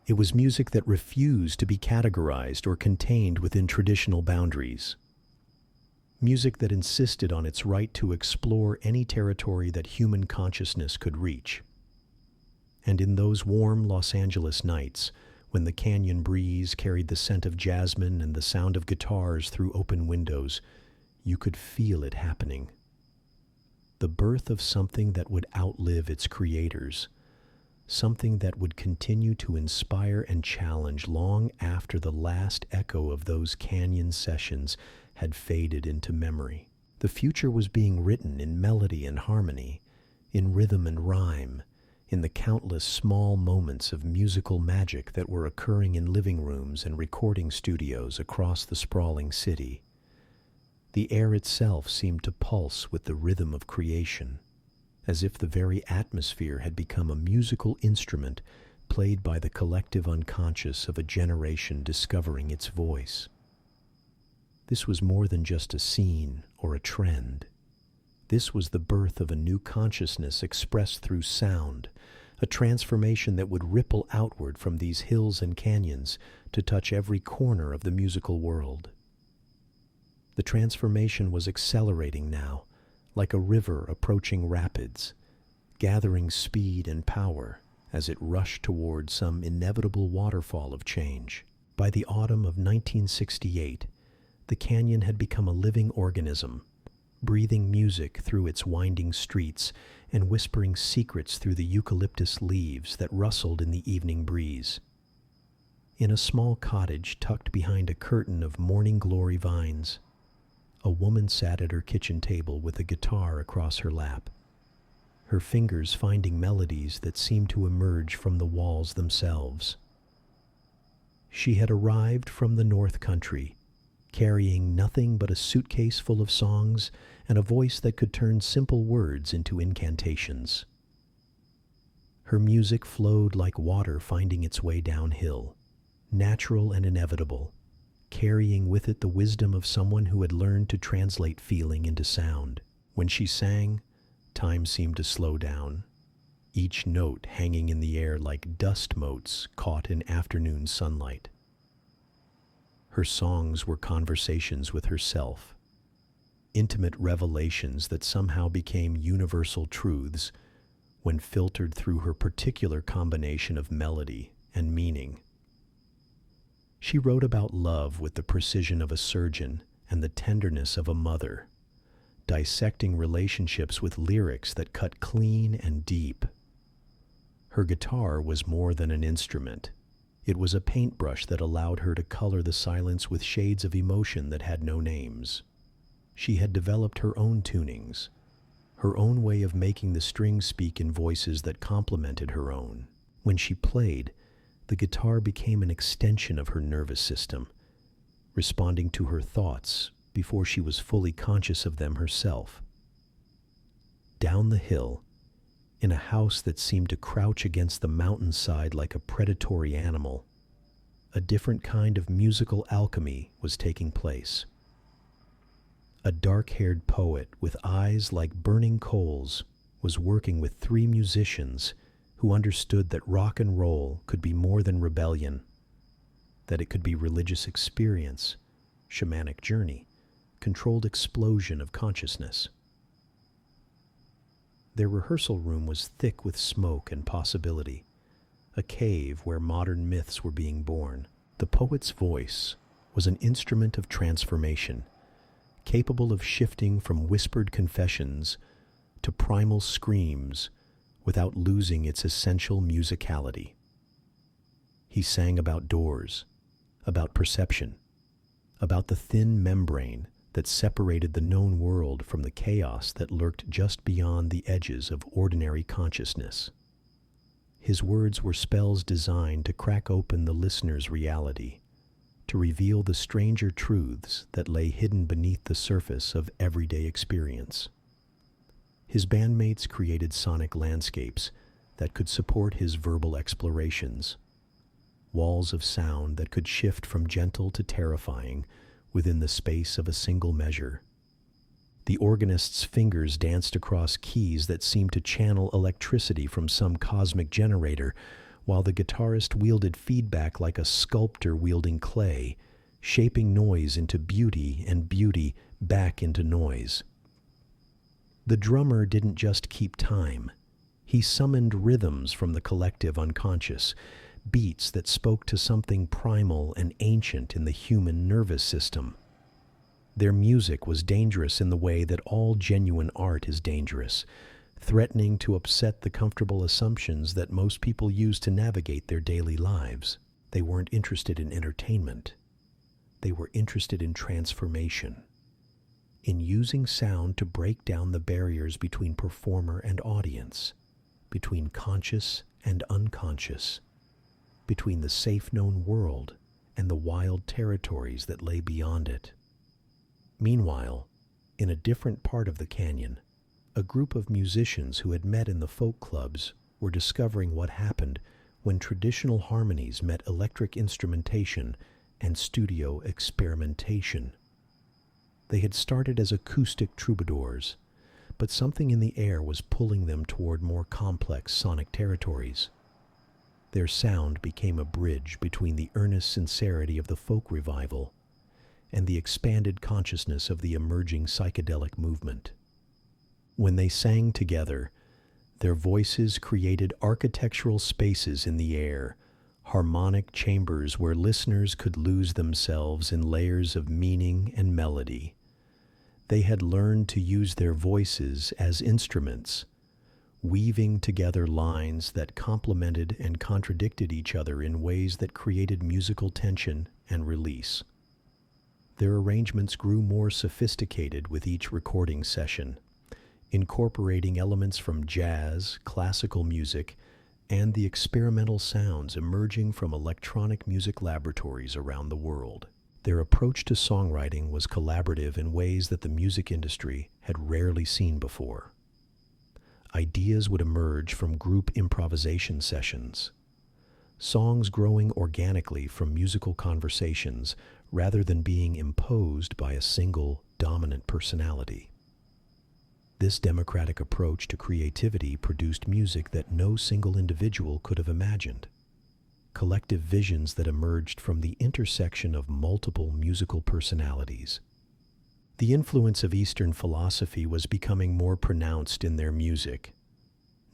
It was music that refused to be categorized or contained within traditional boundaries. Music that insisted on its right to explore any territory that human consciousness could reach. And in those warm Los Angeles nights, when the canyon breeze carried the scent of jasmine and the sound of guitars through open windows, you could feel it happening. The birth of something that would outlive its creators, something that would continue to inspire and challenge long after the last echo of those canyon sessions had faded into memory. The future was being written in melody and harmony, in rhythm and rhyme, in the countless small moments of musical magic that were occurring in living rooms and recording studios across the sprawling city. The air itself seemed to pulse with the rhythm of creation, as if the very atmosphere had become a musical instrument played by the collective unconscious of a generation discovering its voice. This was more than just a scene or a trend. This was the birth of a new consciousness expressed through sound, a transformation that would ripple outward from these hills and canyons to touch every corner of the musical world. The transformation was accelerating now, like a river approaching rapids, gathering speed and power as it rushed toward some inevitable waterfall of change. By the autumn of 1968, the canyon had become a living organism, breathing music through its winding streets and whispering secrets through the eucalyptus leaves that rustled in the evening breeze. In a small cottage tucked behind a curtain of morning glory vines, a woman sat at her kitchen table with a guitar across her lap, her fingers finding melodies that seemed to emerge from the walls themselves. She had arrived from the North Country, carrying nothing but a suitcase full of songs and a voice that could turn simple words into incantations. Her music flowed like water finding its way downhill, natural and inevitable, carrying with it the wisdom of someone who had learned to translate feeling into sound. When she sang, time seemed to slow down, each note hanging in the air like dust motes caught in afternoon sunlight. Her songs were conversations with herself, intimate revelations that somehow became universal truths when filtered through her particular combination of melody and meaning. She wrote about love with the precision of a surgeon and the tenderness of a mother, dissecting relationships with lyrics that cut clean and deep. Her guitar was more than an instrument. It was a paintbrush that allowed her to color the silence with shades of emotion that had no names. She had developed her own tunings, her own way of making the strings speak in voices that complemented her own. When she played, the guitar became an extension of her nervous system, responding to her thoughts before she was fully conscious of them herself. Down the hill, in a house that seemed to crouch against the mountainside like a predatory animal, a different kind of musical alchemy was taking place. A dark-haired poet with eyes like burning coals was working with three musicians who understood that rock and roll could be more than rebellion, that it could be religious experience, shamanic journey, controlled explosion of consciousness. Their rehearsal room was thick with smoke and possibility, a cave where modern myths were being born. The poet's voice was an instrument of transformation, capable of shifting from whispered confessions to primal screams without losing its essential musicality. He sang about doors, about perception, about the thin membrane that separated the known world from the chaos that lurked just beyond the edges of ordinary consciousness. His words were spells designed to crack open the listener's reality, to reveal the stranger truths that lay hidden beneath the surface of everyday experience. His bandmates created sonic landscapes that could support his verbal explorations, walls of sound that could shift from gentle to terrifying within the space of a single measure. The organist's fingers danced across keys that seemed to channel electricity from some cosmic generator, while the guitarist wielded feedback like a sculptor wielding clay, shaping noise into beauty and beauty back into noise. The drummer didn't just keep time. He summoned rhythms from the collective unconscious, beats that spoke to something primal and ancient in the human nervous system. Their music was dangerous in the way that all genuine art is dangerous, threatening to upset the comfortable assumptions that most people use to navigate their daily lives. They weren't interested in entertainment. They were interested in transformation, in using sound to break down the barriers between performer and audience, between conscious and unconscious, between the safe known world and the wild territories that lay beyond it. Meanwhile, in a different part of the canyon, a group of musicians who had met in the folk clubs were discovering what happened when traditional harmonies met electric instrumentation and studio experimentation. They had started as acoustic troubadours, but something in the air was pulling them toward more complex sonic territories. Their sound became a bridge between the earnest sincerity of the folk revival and the expanded consciousness of the emerging psychedelic movement. When they sang together, their voices created architectural spaces in the air, harmonic chambers where listeners could lose themselves in layers of meaning and melody. They had learned to use their voices as instruments, weaving together lines that complemented and contradicted each other in ways that created musical tension and release. Their arrangements grew more sophisticated with each recording session, incorporating elements from jazz, classical music, and the experimental sounds emerging from electronic music laboratories around the world. Their approach to songwriting was collaborative in ways that the music industry had rarely seen before. Ideas would emerge from group improvisation sessions, songs growing organically from musical conversations rather than being imposed by a single dominant personality. This democratic approach to creativity produced music that no single individual could have imagined, collective visions that emerged from the intersection of multiple musical personalities. The influence of Eastern philosophy was becoming more pronounced in their music,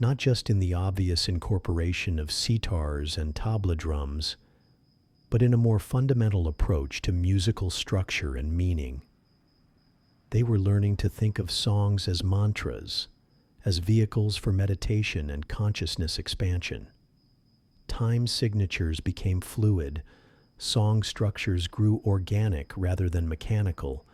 not just in the obvious incorporation of sitars and tabla drums, but in a more fundamental approach to musical structure and meaning. They were learning to think of songs as mantras, as vehicles for meditation and consciousness expansion. Time signatures became fluid, song structures grew organic rather than mechanical,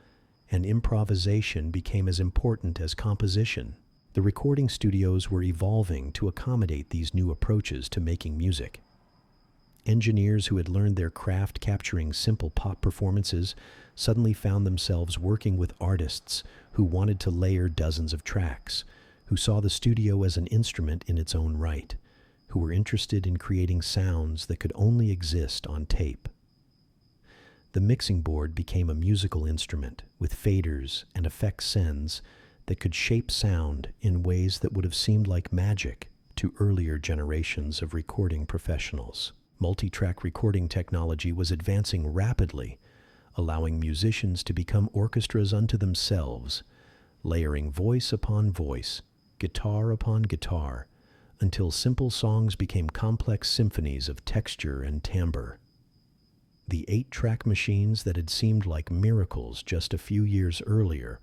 and improvisation became as important as composition. The recording studios were evolving to accommodate these new approaches to making music. Engineers who had learned their craft capturing simple pop performances suddenly found themselves working with artists who wanted to layer dozens of tracks, who saw the studio as an instrument in its own right, who were interested in creating sounds that could only exist on tape. The mixing board became a musical instrument with faders and effect sends that could shape sound in ways that would have seemed like magic to earlier generations of recording professionals. Multi-track recording technology was advancing rapidly, allowing musicians to become orchestras unto themselves, layering voice upon voice, guitar upon guitar, until simple songs became complex symphonies of texture and timbre. The 8-track machines that had seemed like miracles just a few years earlier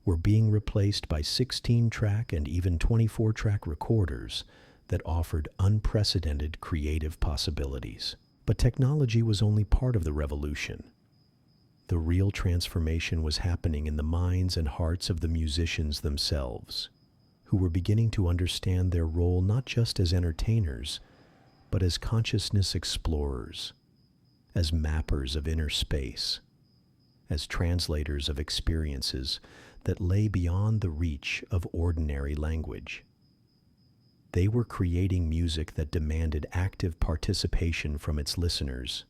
were being replaced by 16-track and even 24-track recorders that offered unprecedented creative possibilities. But technology was only part of the revolution. The real transformation was happening in the minds and hearts of the musicians themselves, who were beginning to understand their role not just as entertainers, but as consciousness explorers, as mappers of inner space, as translators of experiences that lay beyond the reach of ordinary language. They were creating music that demanded active participation from its listeners,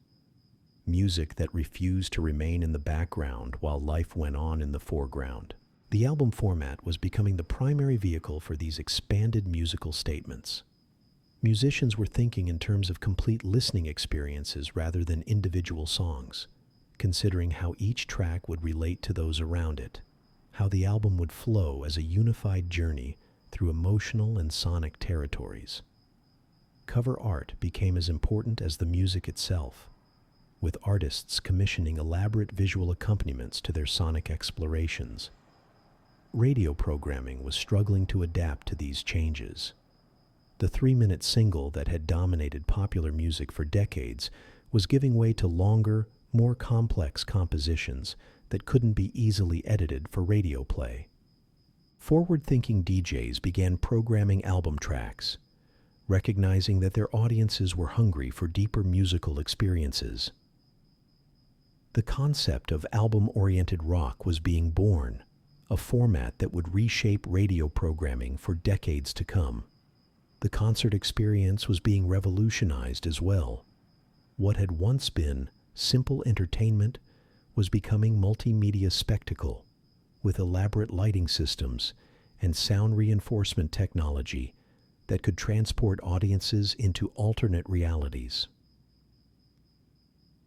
music that refused to remain in the background while life went on in the foreground. The album format was becoming the primary vehicle for these expanded musical statements. Musicians were thinking in terms of complete listening experiences rather than individual songs, considering how each track would relate to those around it, how the album would flow as a unified journey through emotional and sonic territories. Cover art became as important as the music itself, with artists commissioning elaborate visual accompaniments to their sonic explorations. Radio programming was struggling to adapt to these changes. The 3-minute single that had dominated popular music for decades was giving way to longer, more complex compositions that couldn't be easily edited for radio play. Forward-thinking DJs began programming album tracks, recognizing that their audiences were hungry for deeper musical experiences. The concept of album-oriented rock was being born, a format that would reshape radio programming for decades to come. The concert experience was being revolutionized as well. What had once been simple entertainment was becoming multimedia spectacle, with elaborate lighting systems and sound reinforcement technology that could transport audiences into alternate realities.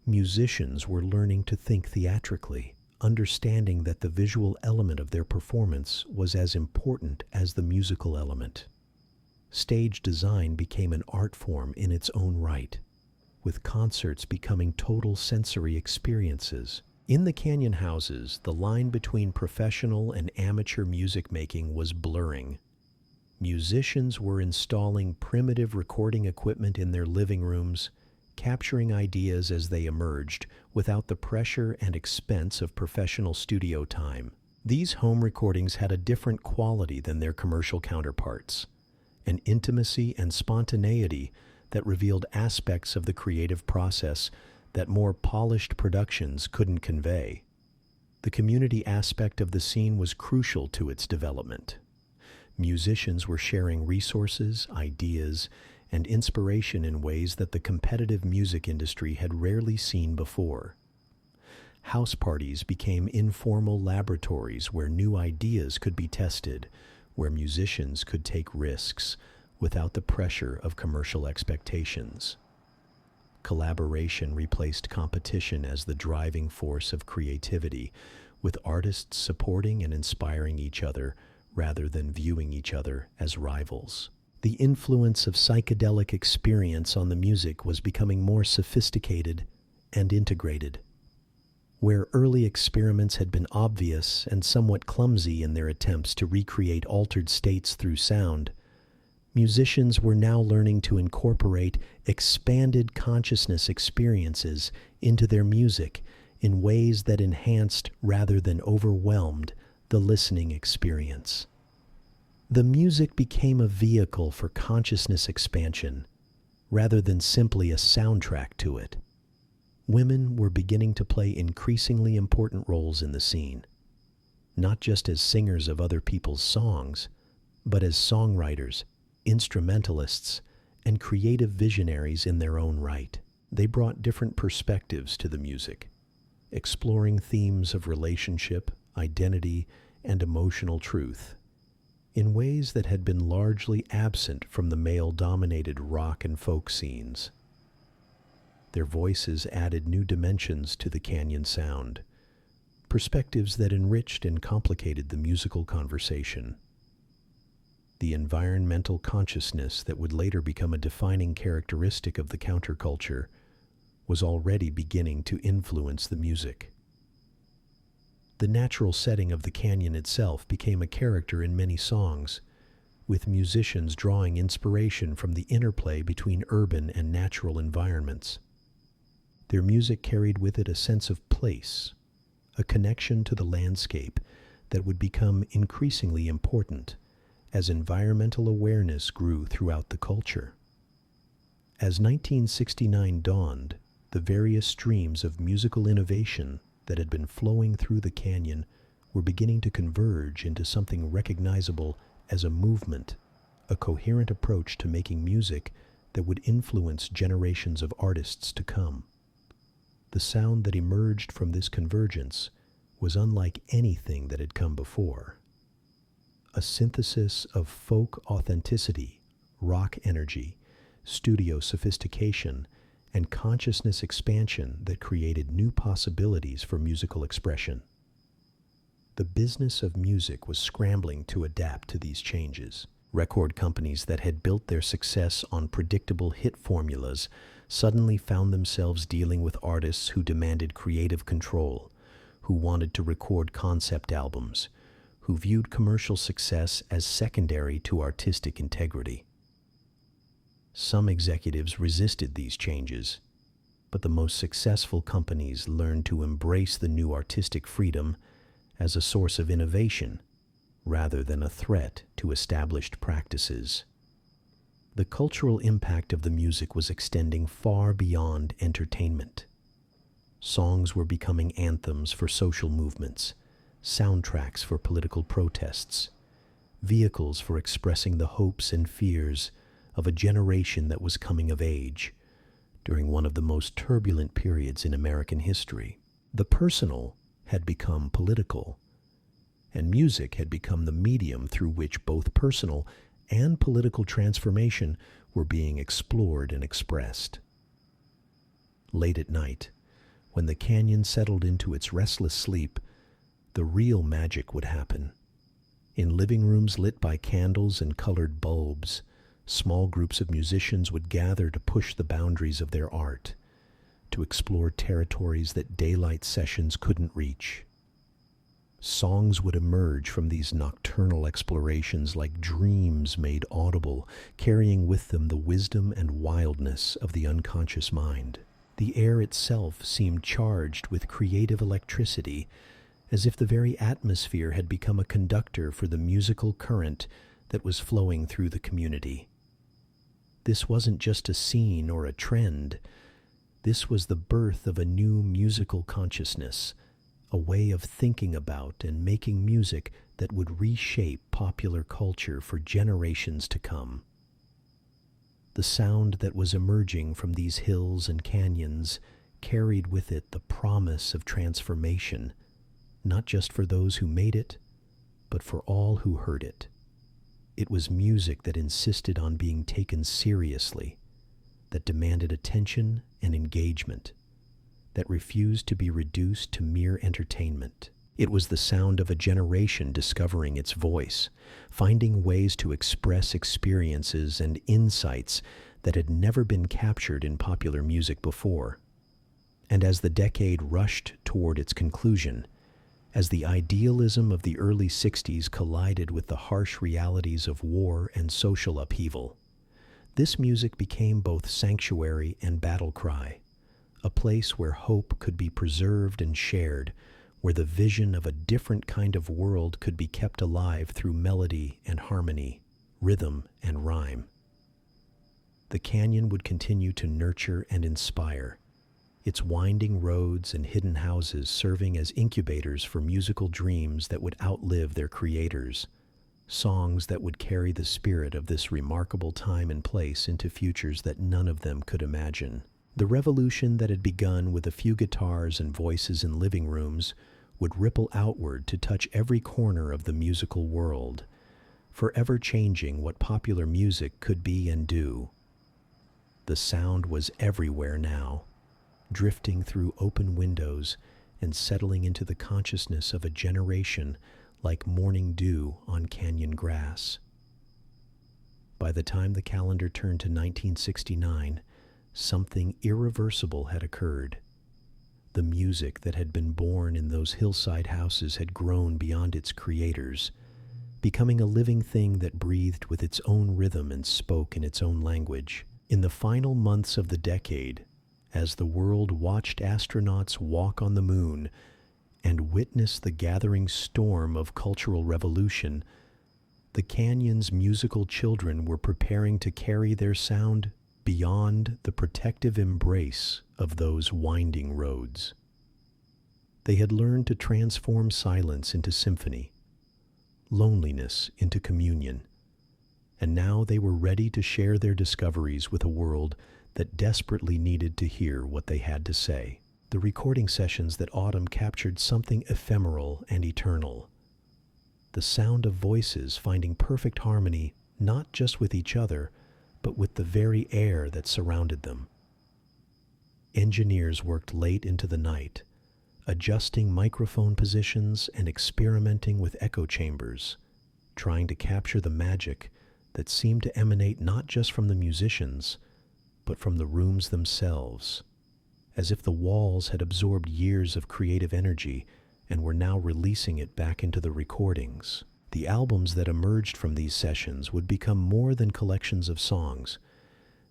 Musicians were learning to think theatrically, understanding that the visual element of their performance was as important as the musical element. Stage design became an art form in its own right, with concerts becoming total sensory experiences. In the Canyon houses, the line between professional and amateur music making was blurring. Musicians were installing primitive recording equipment in their living rooms, capturing ideas as they emerged without the pressure and expense of professional studio time. These home recordings had a different quality than their commercial counterparts, an intimacy and spontaneity that revealed aspects of the creative process that more polished productions couldn't convey. The community aspect of the scene was crucial to its development. Musicians were sharing resources, ideas, and inspiration in ways that the competitive music industry had rarely seen before. House parties became informal laboratories where new ideas could be tested, where musicians could take risks without the pressure of commercial expectations. Collaboration replaced competition as the driving force of creativity, with artists supporting and inspiring each other rather than viewing each other as rivals. The influence of psychedelic experience on the music was becoming more sophisticated and integrated. Where early experiments had been obvious and somewhat clumsy in their attempts to recreate altered states through sound, musicians were now learning to incorporate expanded consciousness experiences into their music in ways that enhanced rather than overwhelmed the listening experience. The music became a vehicle for consciousness expansion rather than simply a soundtrack to it. Women were beginning to play increasingly important roles in the scene, not just as singers of other people's songs, but as songwriters, instrumentalists, and creative visionaries in their own right. They brought different perspectives to the music, exploring themes of relationship, identity, and emotional truth in ways that had been largely absent from the male-dominated rock and folk scenes. Their voices added new dimensions to the canyon sound, perspectives that enriched and complicated the musical conversation. The environmental consciousness that would later become a defining characteristic of the counterculture was already beginning to influence the music. The natural setting of the canyon itself became a character in many songs, with musicians drawing inspiration from the interplay between urban and natural environments. Their music carried with it a sense of place, a connection to the landscape that would become increasingly important as environmental awareness grew throughout the culture. As 1969 dawned, the various streams of musical innovation that had been flowing through the canyon were beginning to converge into something recognizable as a movement, a coherent approach to making music that would influence generations of artists to come. The sound that emerged from this convergence was unlike anything that had come before. A synthesis of folk authenticity, rock energy, studio sophistication, and consciousness expansion that created new possibilities for musical expression. The business of music was scrambling to adapt to these changes. Record companies that had built their success on predictable hit formulas suddenly found themselves dealing with artists who demanded creative control, who wanted to record concept albums, who viewed commercial success as secondary to artistic integrity. Some executives resisted these changes, but the most successful companies learned to embrace the new artistic freedom as a source of innovation rather than a threat to established practices. The cultural impact of the music was extending far beyond entertainment. Songs were becoming anthems for social movements, soundtracks for political protests, vehicles for expressing the hopes and fears of a generation that was coming of age during one of the most turbulent periods in American history. The personal had become political, and music had become the medium through which both personal and political transformation were being explored and expressed. Late at night, when the canyon settled into its restless sleep, the real magic would happen. In living rooms lit by candles and colored bulbs, small groups of musicians would gather to push the boundaries of their art, to explore territories that daylight sessions couldn't reach. Songs would emerge from these nocturnal explorations like dreams made audible, carrying with them the wisdom and wildness of the unconscious mind. The air itself seemed charged with creative electricity, as if the very atmosphere had become a conductor for the musical current that was flowing through the community. This wasn't just a scene or a trend. This was the birth of a new musical consciousness, a way of thinking about and making music that would reshape popular culture for generations to come. The sound that was emerging from these hills and canyons carried with it the promise of transformation, not just for those who made it, but for all who heard it. It was music that insisted on being taken seriously, that demanded attention and engagement, that refused to be reduced to mere entertainment. It was the sound of a generation discovering its voice, finding ways to express experiences and insights that had never been captured in popular music before. And as the decade rushed toward its conclusion, as the idealism of the early 60s collided with the harsh realities of war and social upheaval, this music became both sanctuary and battle cry, a place where hope could be preserved and shared, where the vision of a different kind of world could be kept alive through melody and harmony, rhythm and rhyme. The canyon would continue to nurture and inspire, its winding roads and hidden houses serving as incubators for musical dreams that would outlive their creators, songs that would carry the spirit of this remarkable time and place into futures that none of them could imagine. The revolution that had begun with a few guitars and voices in living rooms would ripple outward to touch every corner of the musical world, forever changing what popular music could be and do. The sound was everywhere now, drifting through open windows and settling into the consciousness of a generation like morning dew on canyon grass. By the time the calendar turned to 1969, something irreversible had occurred. The music that had been born in those hillside houses had grown beyond its creators, becoming a living thing that breathed with its own rhythm and spoke in its own language. In the final months of the decade, as the world watched astronauts walk on the moon and witness the gathering storm of cultural revolution, the canyon's musical children were preparing to carry their sound beyond the protective embrace of those winding roads. They had learned to transform silence into symphony, loneliness into communion, and now they were ready to share their discoveries with a world that desperately needed to hear what they had to say. The recording sessions that autumn captured something ephemeral and eternal. The sound of voices finding perfect harmony not just with each other, but with the very air that surrounded them. Engineers worked late into the night, adjusting microphone positions and experimenting with echo chambers, trying to capture the magic that seemed to emanate not just from the musicians, but from the rooms themselves, as if the walls had absorbed years of creative energy and were now releasing it back into the recordings. The albums that emerged from these sessions would become more than collections of songs.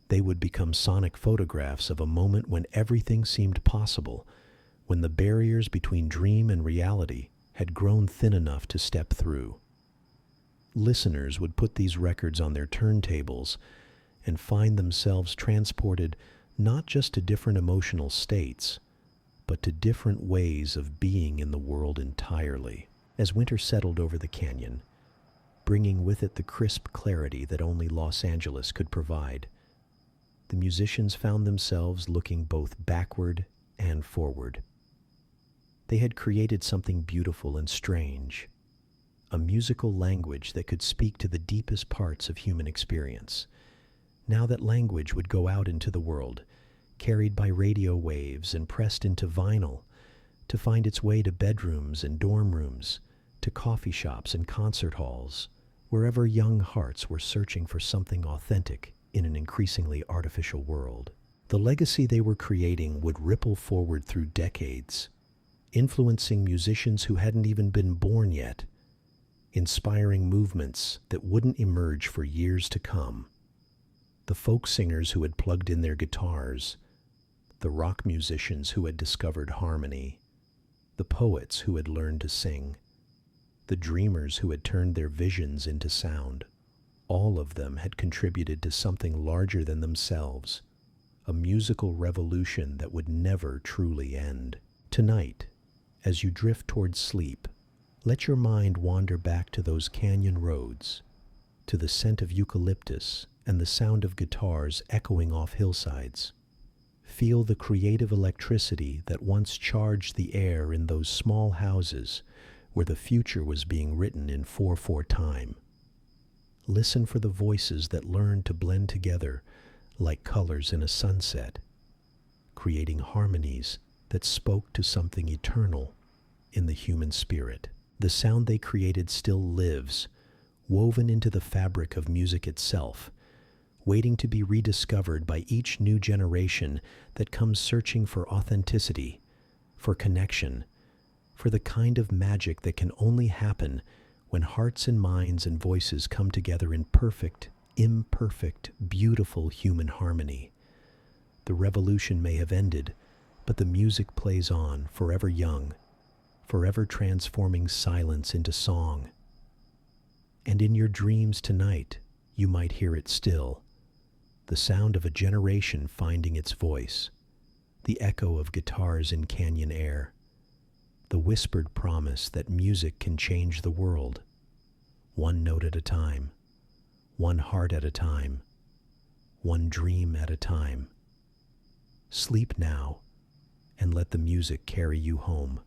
They would become sonic photographs of a moment when everything seemed possible, when the barriers between dream and reality had grown thin enough to step through. Listeners would put these records on their turntables and find themselves transported not just to different emotional states, but to different ways of being in the world entirely. As winter settled over the canyon, bringing with it the crisp clarity that only Los Angeles could provide, the musicians found themselves looking both backward and forward. They had created something beautiful and strange, a musical language that could speak to the deepest parts of human experience. Now that language would go out into the world, carried by radio waves and pressed into vinyl, to find its way to bedrooms and dorm rooms, to coffee shops and concert halls, wherever young hearts were searching for something authentic in an increasingly artificial world. The legacy they were creating would ripple forward through decades, influencing musicians who hadn't even been born yet, inspiring movements that wouldn't emerge for years to come. The folk singers who had plugged in their guitars, the rock musicians who had discovered harmony, the poets who had learned to sing, the dreamers who had turned their visions into sound. All of them had contributed to something larger than themselves, a musical revolution that would never truly end. Tonight, as you drift towards sleep, let your mind wander back to those canyon roads, to the scent of eucalyptus and the sound of guitars echoing off hillsides. Feel the creative electricity that once charged the air in those small houses where the future was being written in 4/4 time. Listen for the voices that learned to blend together like colors in a sunset, creating harmonies that spoke to something eternal in the human spirit. The sound they created still lives, woven into the fabric of music itself, waiting to be rediscovered by each new generation that comes searching for authenticity, for connection, for the kind of magic that can only happen when hearts and minds and voices come together in perfect, imperfect, beautiful human harmony. The revolution may have ended, but the music plays on, forever young, forever transforming silence into song. And in your dreams tonight, you might hear it still, the sound of a generation finding its voice, the echo of guitars in canyon air, the whispered promise that music can change the world, one note at a time, one heart at a time, one dream at a time. Sleep now, and let the music carry you home.